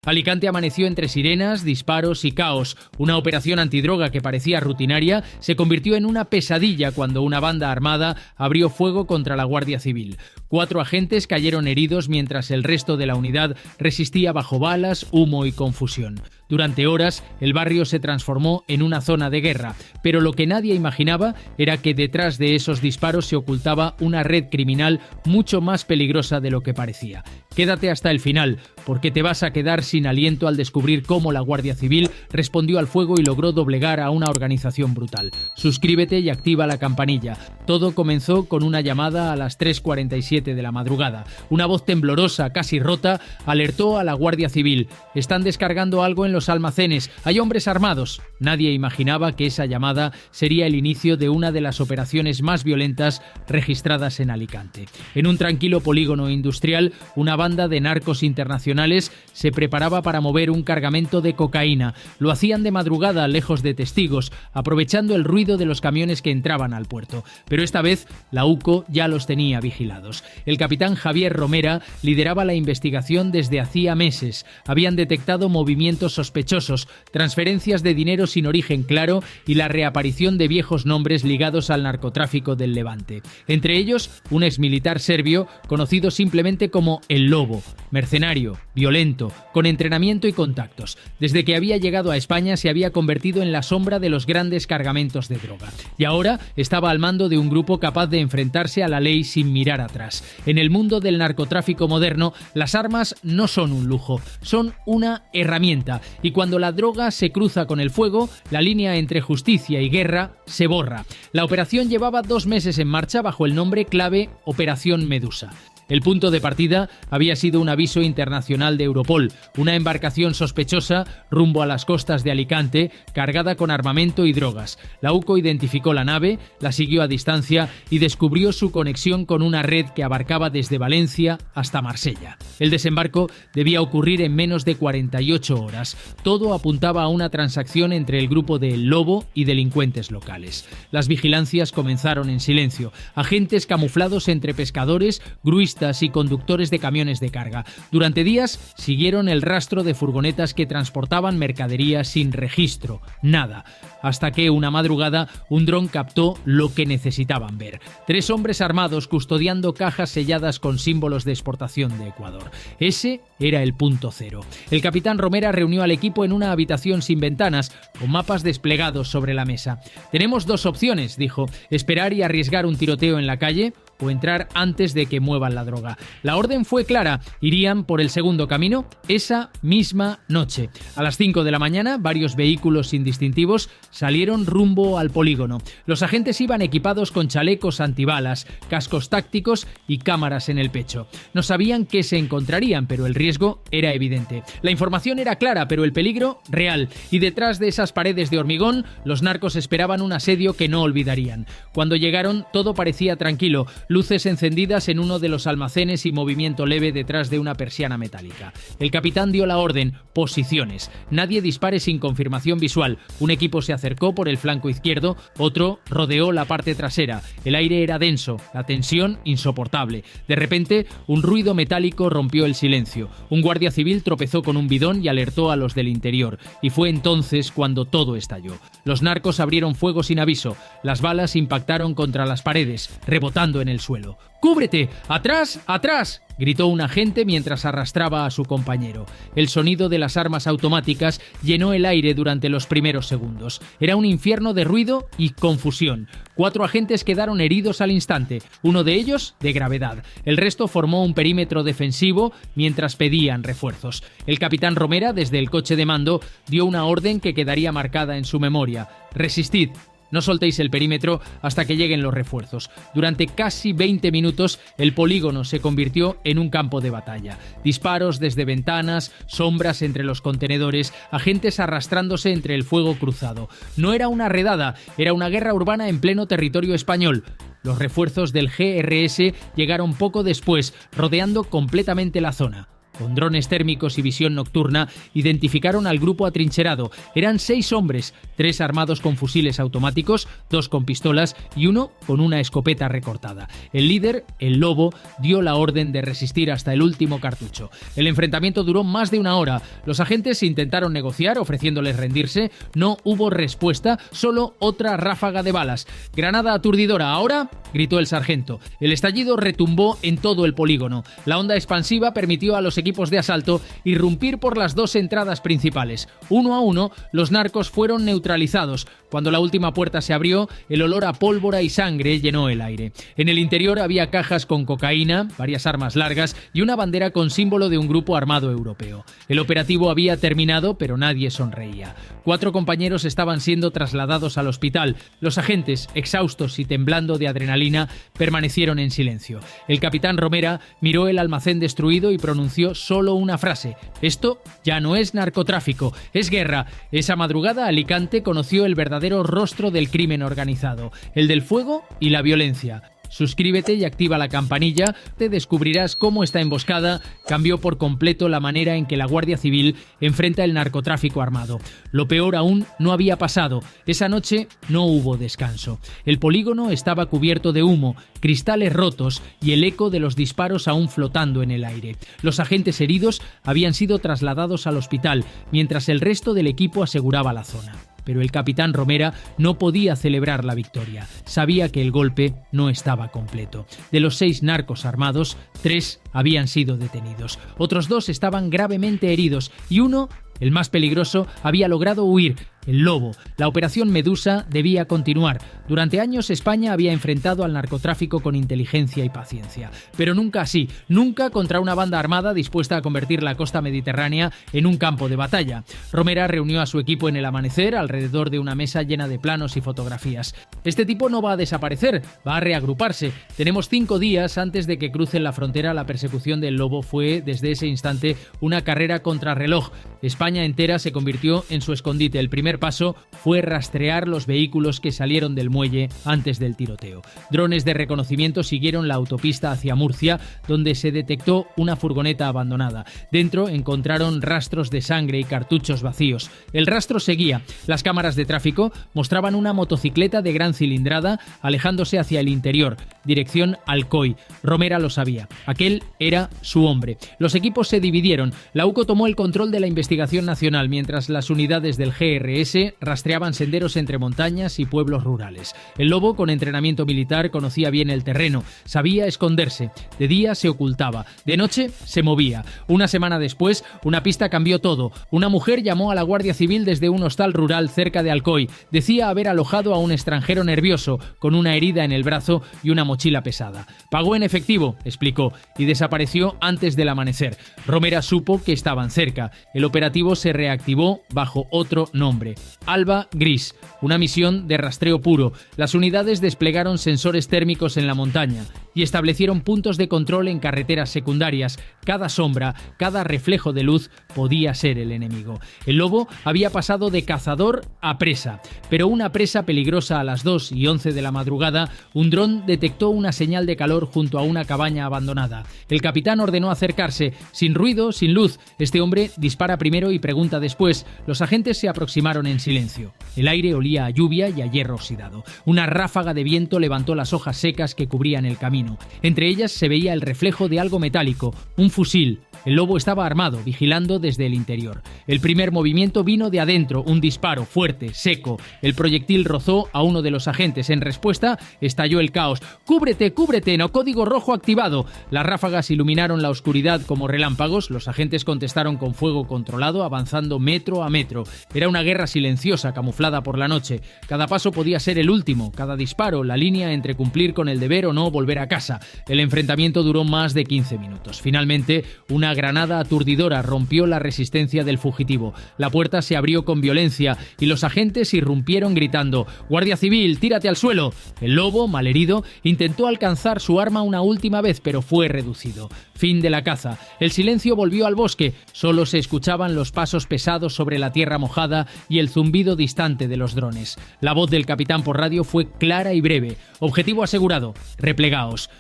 Alicante amaneció entre sirenas, disparos y caos. Una operación antidroga que parecía rutinaria se convirtió en una pesadilla cuando una banda armada abrió fuego contra la Guardia Civil. 4 agentes cayeron heridos mientras el resto de la unidad resistía bajo balas, humo y confusión. Durante horas, el barrio se transformó en una zona de guerra, pero lo que nadie imaginaba era que detrás de esos disparos se ocultaba una red criminal mucho más peligrosa de lo que parecía. Quédate hasta el final, porque te vas a quedar sin aliento al descubrir cómo la Guardia Civil respondió al fuego y logró doblegar a una organización brutal. Suscríbete y activa la campanilla. Todo comenzó con una llamada a las 3:47 de la madrugada. Una voz temblorosa, casi rota, alertó a la Guardia Civil. Están descargando algo en los almacenes. Hay hombres armados. Nadie imaginaba que esa llamada sería el inicio de una de las operaciones más violentas registradas en Alicante. En un tranquilo polígono industrial, una banda de narcos internacionales se preparaba para mover un cargamento de cocaína. Lo hacían de madrugada, lejos de testigos, aprovechando el ruido de los camiones que entraban al puerto. Pero esta vez, la UCO ya los tenía vigilados. El capitán Javier Romera lideraba la investigación desde hacía meses. Habían detectado movimientos sospechosos, transferencias de dinero sin origen claro y la reaparición de viejos nombres ligados al narcotráfico del Levante. Entre ellos, un exmilitar serbio conocido simplemente como El Lobo, mercenario, violento, con entrenamiento y contactos. Desde que había llegado a España se había convertido en la sombra de los grandes cargamentos de droga. Y ahora estaba al mando de un grupo capaz de enfrentarse a la ley sin mirar atrás. En el mundo del narcotráfico moderno, las armas no son un lujo, son una herramienta. Y cuando la droga se cruza con el fuego, la línea entre justicia y guerra se borra. La operación llevaba 2 meses en marcha bajo el nombre clave Operación Medusa. El punto de partida había sido un aviso internacional de Europol, una embarcación sospechosa rumbo a las costas de Alicante, cargada con armamento y drogas. La UCO identificó la nave, la siguió a distancia y descubrió su conexión con una red que abarcaba desde Valencia hasta Marsella. El desembarco debía ocurrir en menos de 48 horas. Todo apuntaba a una transacción entre el grupo de El Lobo y delincuentes locales. Las vigilancias comenzaron en silencio. Agentes camuflados entre pescadores, gruistas y conductores de camiones de carga. Durante días siguieron el rastro de furgonetas que transportaban mercadería sin registro. Nada. Hasta que una madrugada un dron captó lo que necesitaban ver. 3 hombres armados custodiando cajas selladas con símbolos de exportación de Ecuador. Ese era el punto cero. El capitán Romera reunió al equipo en una habitación sin ventanas, con mapas desplegados sobre la mesa. Tenemos 2 opciones, dijo: esperar y arriesgar un tiroteo en la calle o entrar antes de que muevan la droga. La orden fue clara: irían por el segundo camino esa misma noche. A las 5 de la mañana, varios vehículos sin distintivos salieron rumbo al polígono. Los agentes iban equipados con chalecos antibalas, cascos tácticos y cámaras en el pecho. No sabían qué se encontrarían, pero el riesgo era evidente. La información era clara, pero el peligro real. Y detrás de esas paredes de hormigón, los narcos esperaban un asedio que no olvidarían. Cuando llegaron, todo parecía tranquilo. Luces encendidas en uno de los almacenes y movimiento leve detrás de una persiana metálica. El capitán dio la orden: posiciones. Nadie dispare sin confirmación visual. Un equipo se acercó por el flanco izquierdo, otro rodeó la parte trasera. El aire era denso, la tensión insoportable. De repente, un ruido metálico rompió el silencio. Un guardia civil tropezó con un bidón y alertó a los del interior. Y fue entonces cuando todo estalló. Los narcos abrieron fuego sin aviso. Las balas impactaron contra las paredes, rebotando en el suelo. ¡Cúbrete! ¡Atrás! ¡Atrás!, gritó un agente mientras arrastraba a su compañero. El sonido de las armas automáticas llenó el aire durante los primeros segundos. Era un infierno de ruido y confusión. 4 agentes quedaron heridos al instante, uno de ellos de gravedad. El resto formó un perímetro defensivo mientras pedían refuerzos. El capitán Romera, desde el coche de mando, dio una orden que quedaría marcada en su memoria: resistid. No soltéis el perímetro hasta que lleguen los refuerzos. Durante casi 20 minutos, el polígono se convirtió en un campo de batalla. Disparos desde ventanas, sombras entre los contenedores, agentes arrastrándose entre el fuego cruzado. No era una redada, era una guerra urbana en pleno territorio español. Los refuerzos del GRS llegaron poco después, rodeando completamente la zona. Con drones térmicos y visión nocturna, identificaron al grupo atrincherado. Eran 6 hombres, 3 armados con fusiles automáticos, 2 con pistolas y 1 con una escopeta recortada. El líder, el Lobo, dio la orden de resistir hasta el último cartucho. El enfrentamiento duró más de una hora. Los agentes intentaron negociar, ofreciéndoles rendirse. No hubo respuesta, solo otra ráfaga de balas. «Granada aturdidora, ¿ahora?», gritó el sargento. El estallido retumbó en todo el polígono. La onda expansiva permitió a los equipos de asalto irrumpir por las 2 entradas principales. Uno a uno, los narcos fueron neutralizados. Cuando la última puerta se abrió, el olor a pólvora y sangre llenó el aire. En el interior había cajas con cocaína, varias armas largas y una bandera con símbolo de un grupo armado europeo. El operativo había terminado, pero nadie sonreía. 4 compañeros estaban siendo trasladados al hospital. Los agentes, exhaustos y temblando de adrenalina, permanecieron en silencio. El capitán Romera miró el almacén destruido y pronunció solo una frase: «Esto ya no es narcotráfico, es guerra». Esa madrugada Alicante conoció el verdadero rostro del crimen organizado, el del fuego y la violencia. Suscríbete y activa la campanilla, te descubrirás cómo esta emboscada cambió por completo la manera en que la Guardia Civil enfrenta el narcotráfico armado. Lo peor aún no había pasado. Esa noche no hubo descanso. El polígono estaba cubierto de humo, cristales rotos y el eco de los disparos aún flotando en el aire. Los agentes heridos habían sido trasladados al hospital, mientras el resto del equipo aseguraba la zona. Pero el capitán Romera no podía celebrar la victoria. Sabía que el golpe no estaba completo. De los 6 narcos armados, 3 habían sido detenidos. Otros 2 estaban gravemente heridos y uno, el más peligroso, había logrado huir. El Lobo. La operación Medusa debía continuar. Durante años España había enfrentado al narcotráfico con inteligencia y paciencia. Pero nunca así, nunca contra una banda armada dispuesta a convertir la costa mediterránea en un campo de batalla. Romera reunió a su equipo en el amanecer alrededor de una mesa llena de planos y fotografías. «Este tipo no va a desaparecer, va a reagruparse. Tenemos 5 días antes de que crucen la frontera». La persecución del Lobo fue, desde ese instante, una carrera contrarreloj. España entera se convirtió en su escondite. El primer paso fue rastrear los vehículos que salieron del muelle antes del tiroteo. Drones de reconocimiento siguieron la autopista hacia Murcia, donde se detectó una furgoneta abandonada. Dentro encontraron rastros de sangre y cartuchos vacíos. El rastro seguía. Las cámaras de tráfico mostraban una motocicleta de gran cilindrada alejándose hacia el interior, dirección Alcoy. Romera lo sabía. Aquel era su hombre. Los equipos se dividieron. La UCO tomó el control de la investigación nacional, mientras las unidades del GRS rastreaban senderos entre montañas y pueblos rurales. El Lobo, con entrenamiento militar, conocía bien el terreno, sabía esconderse. De día se ocultaba, de noche se movía. Una semana después, una pista cambió todo. Una mujer llamó a la Guardia Civil desde un hostal rural cerca de Alcoy. Decía haber alojado a un extranjero nervioso, con una herida en el brazo y una mochila pesada. «Pagó en efectivo», explicó, y desapareció antes del amanecer. Romera supo que estaban cerca. El operativo se reactivó bajo otro nombre: Alba Gris, una misión de rastreo puro. Las unidades desplegaron sensores térmicos en la montaña y establecieron puntos de control en carreteras secundarias. Cada sombra, cada reflejo de luz podía ser el enemigo. El Lobo había pasado de cazador a presa, pero una presa peligrosa. A las 2:11 de la madrugada, un dron detectó una señal de calor junto a una cabaña abandonada. El capitán ordenó acercarse, sin ruido, sin luz. Este hombre dispara primero y pregunta después. Los agentes se aproximaron en silencio. El aire olía a lluvia y a hierro oxidado. Una ráfaga de viento levantó las hojas secas que cubrían el camino. Entre ellas se veía el reflejo de algo metálico, un fusil. El Lobo estaba armado, vigilando desde el interior. El primer movimiento vino de adentro, un disparo fuerte, seco. El proyectil rozó a uno de los agentes. En respuesta, estalló el caos. «¡Cúbrete, cúbrete! ¡No, código rojo activado!». Las ráfagas iluminaron la oscuridad como relámpagos. Los agentes contestaron con fuego controlado, avanzando metro a metro. Era una guerra silenciosa, camuflada por la noche. Cada paso podía ser el último, cada disparo, la línea entre cumplir con el deber o no volver a casa. El enfrentamiento duró más de 15 minutos. Finalmente, una granada aturdidora rompió la resistencia del fugitivo. La puerta se abrió con violencia y los agentes irrumpieron gritando: «¡Guardia Civil, tírate al suelo!». El Lobo, malherido, intentó alcanzar su arma una última vez, pero fue reducido. Fin de la caza. El silencio volvió al bosque. Solo se escuchaban los pasos pesados sobre la tierra mojada y el zumbido distante de los drones. La voz del capitán por radio fue clara y breve. «Objetivo asegurado. Replegaos».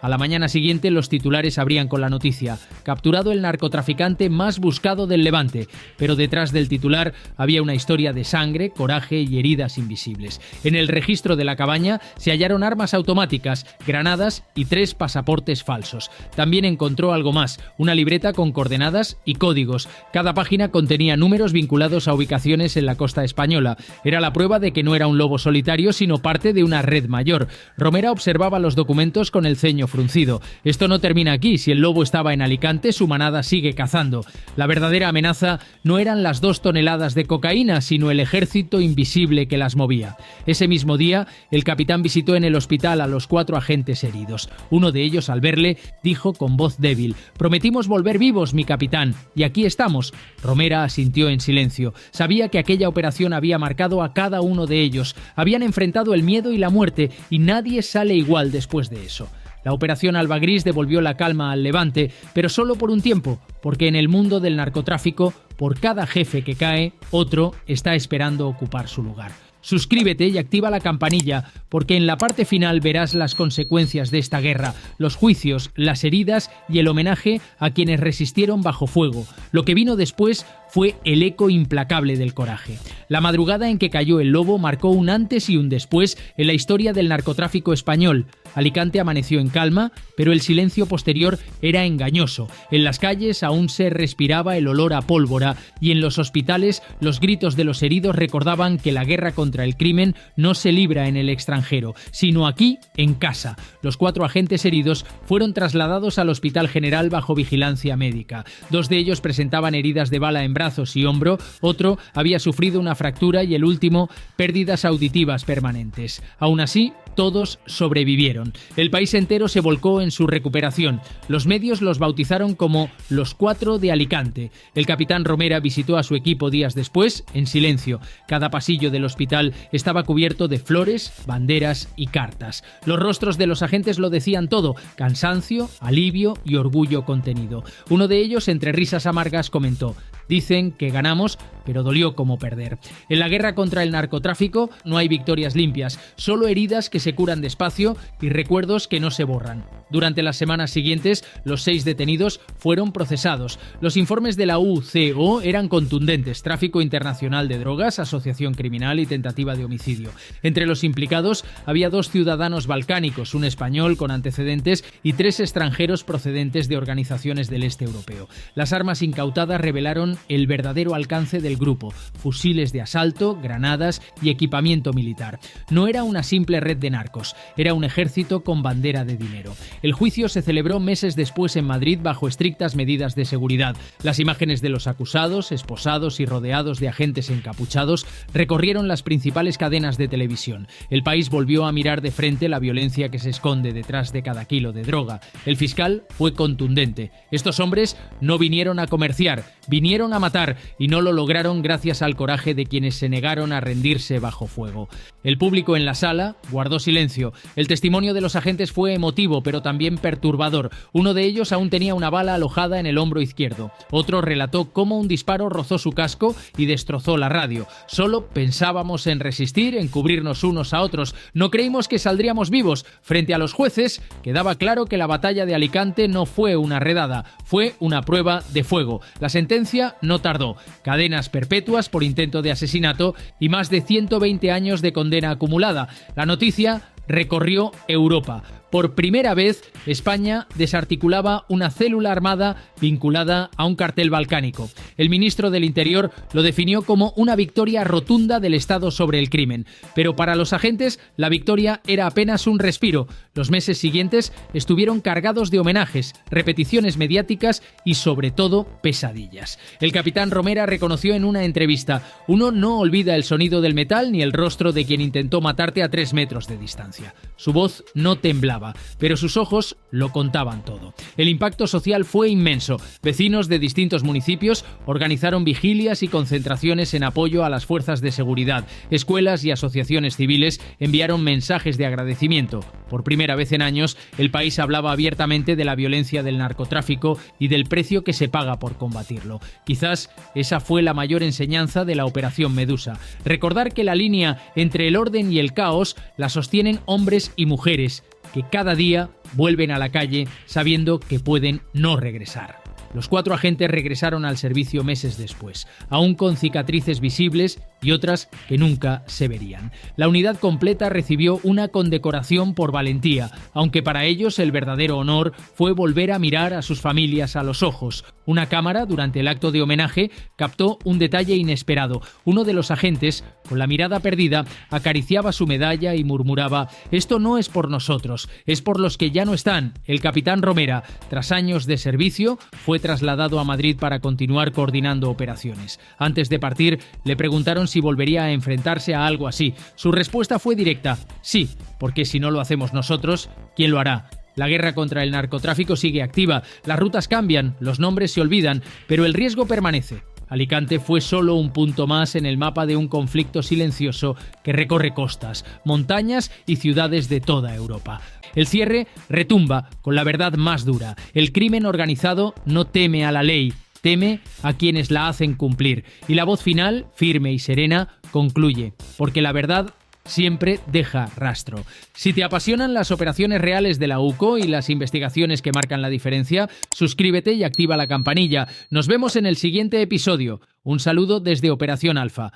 A la mañana siguiente los titulares abrían con la noticia: capturado el narcotraficante más buscado del Levante. Pero detrás del titular había una historia de sangre, coraje y heridas invisibles. En el registro de la cabaña se hallaron armas automáticas, granadas y 3 pasaportes falsos. También encontró algo más: una libreta con coordenadas y códigos. Cada página contenía números vinculados a ubicaciones en la costa española. Era la prueba de que no era un lobo solitario, sino parte de una red mayor. Romera observaba los documentos con el ceño fruncido. Esto no termina aquí. Si el lobo estaba en Alicante, su manada sigue cazando. La verdadera amenaza no eran las 2 toneladas de cocaína, sino el ejército invisible que las movía. Ese mismo día, el capitán visitó en el hospital a los 4 agentes heridos. Uno de ellos, al verle, dijo con voz débil: «Prometimos volver vivos, mi capitán, y aquí estamos». Romera asintió en silencio. Sabía que aquella operación había marcado a cada uno de ellos. Habían enfrentado el miedo y la muerte, y nadie sale igual después de eso. La operación Alba Gris devolvió la calma al Levante, pero solo por un tiempo, porque en el mundo del narcotráfico, por cada jefe que cae, otro está esperando ocupar su lugar. Suscríbete y activa la campanilla, porque en la parte final verás las consecuencias de esta guerra, los juicios, las heridas y el homenaje a quienes resistieron bajo fuego. Lo que vino después fue el eco implacable del coraje. La madrugada en que cayó el lobo marcó un antes y un después en la historia del narcotráfico español. Alicante amaneció en calma, pero el silencio posterior era engañoso. En las calles aún se respiraba el olor a pólvora y en los hospitales los gritos de los heridos recordaban que la guerra contra el crimen no se libra en el extranjero, sino aquí, en casa. Los 4 agentes heridos fueron trasladados al Hospital General bajo vigilancia médica. 2 de ellos presentaban heridas de bala en brazos y hombro, otro había sufrido una fractura y el último pérdidas auditivas permanentes. Aún así, todos sobrevivieron. El país entero se volcó en su recuperación. Los medios los bautizaron como los 4 de Alicante. El capitán Romera visitó a su equipo días después, en silencio. Cada pasillo del hospital estaba cubierto de flores, banderas y cartas. Los rostros de los agentes lo decían todo: cansancio, alivio y orgullo contenido. Uno de ellos, entre risas amargas, comentó: «Dicen que ganamos, pero dolió como perder». En la guerra contra el narcotráfico no hay victorias limpias, solo heridas que se curan despacio y recuerdos que no se borran. Durante las semanas siguientes, los 6 detenidos fueron procesados. Los informes de la UCO eran contundentes: tráfico internacional de drogas, asociación criminal y tentativa de homicidio. Entre los implicados había 2 ciudadanos balcánicos, un español con antecedentes y 3 extranjeros procedentes de organizaciones del este europeo. Las armas incautadas revelaron el verdadero alcance del grupo: fusiles de asalto, granadas y equipamiento militar. No era una simple red de narcos, era un ejército con bandera de dinero. El juicio se celebró meses después en Madrid bajo estrictas medidas de seguridad. Las imágenes de los acusados, esposados y rodeados de agentes encapuchados, recorrieron las principales cadenas de televisión. El país volvió a mirar de frente la violencia que se esconde detrás de cada kilo de droga. El fiscal fue contundente: estos hombres no vinieron a comerciar, vinieron a matar, y no lo lograron gracias al coraje de quienes se negaron a rendirse bajo fuego. El público en la sala guardó silencio. El testimonio de los agentes fue emotivo, pero también perturbador. Uno de ellos aún tenía una bala alojada en el hombro izquierdo. Otro relató cómo un disparo rozó su casco y destrozó la radio. «Solo pensábamos en resistir, en cubrirnos unos a otros. No creímos que saldríamos vivos». Frente a los jueces, quedaba claro que la batalla de Alicante no fue una redada, fue una prueba de fuego. La sentencia no tardó: cadenas perpetuas por intento de asesinato y más de 120 años de condena acumulada. La noticia recorrió Europa. Por primera vez, España desarticulaba una célula armada vinculada a un cartel balcánico. El ministro del Interior lo definió como una victoria rotunda del Estado sobre el crimen. Pero para los agentes, la victoria era apenas un respiro. Los meses siguientes estuvieron cargados de homenajes, repeticiones mediáticas y, sobre todo, pesadillas. El capitán Romera reconoció en una entrevista: «Uno no olvida el sonido del metal ni el rostro de quien intentó matarte a 3 metros de distancia». Su voz no temblaba, pero sus ojos lo contaban todo. El impacto social fue inmenso. Vecinos de distintos municipios organizaron vigilias y concentraciones en apoyo a las fuerzas de seguridad. Escuelas y asociaciones civiles enviaron mensajes de agradecimiento. Por primera vez en años, el país hablaba abiertamente de la violencia del narcotráfico y del precio que se paga por combatirlo. Quizás esa fue la mayor enseñanza de la Operación Medusa. Recordar que la línea entre el orden y el caos la sostienen hombres y mujeres, que cada día vuelven a la calle sabiendo que pueden no regresar. Los 4 agentes regresaron al servicio meses después, aún con cicatrices visibles y otras que nunca se verían. La unidad completa recibió una condecoración por valentía, aunque para ellos el verdadero honor fue volver a mirar a sus familias a los ojos. Una cámara, durante el acto de homenaje, captó un detalle inesperado. Uno de los agentes, con la mirada perdida, acariciaba su medalla y murmuraba: «Esto no es por nosotros, es por los que ya no están». El capitán Romera, tras años de servicio, fue trasladado a Madrid para continuar coordinando operaciones. Antes de partir, le preguntaron si volvería a enfrentarse a algo así. Su respuesta fue directa: sí, porque si no lo hacemos nosotros, ¿quién lo hará? La guerra contra el narcotráfico sigue activa, las rutas cambian, los nombres se olvidan, pero el riesgo permanece. Alicante fue solo un punto más en el mapa de un conflicto silencioso que recorre costas, montañas y ciudades de toda Europa. El cierre retumba con la verdad más dura. El crimen organizado no teme a la ley, teme a quienes la hacen cumplir. Y la voz final, firme y serena, concluye: porque la verdad siempre deja rastro. Si te apasionan las operaciones reales de la UCO y las investigaciones que marcan la diferencia, suscríbete y activa la campanilla. Nos vemos en el siguiente episodio. Un saludo desde Operación Alfa.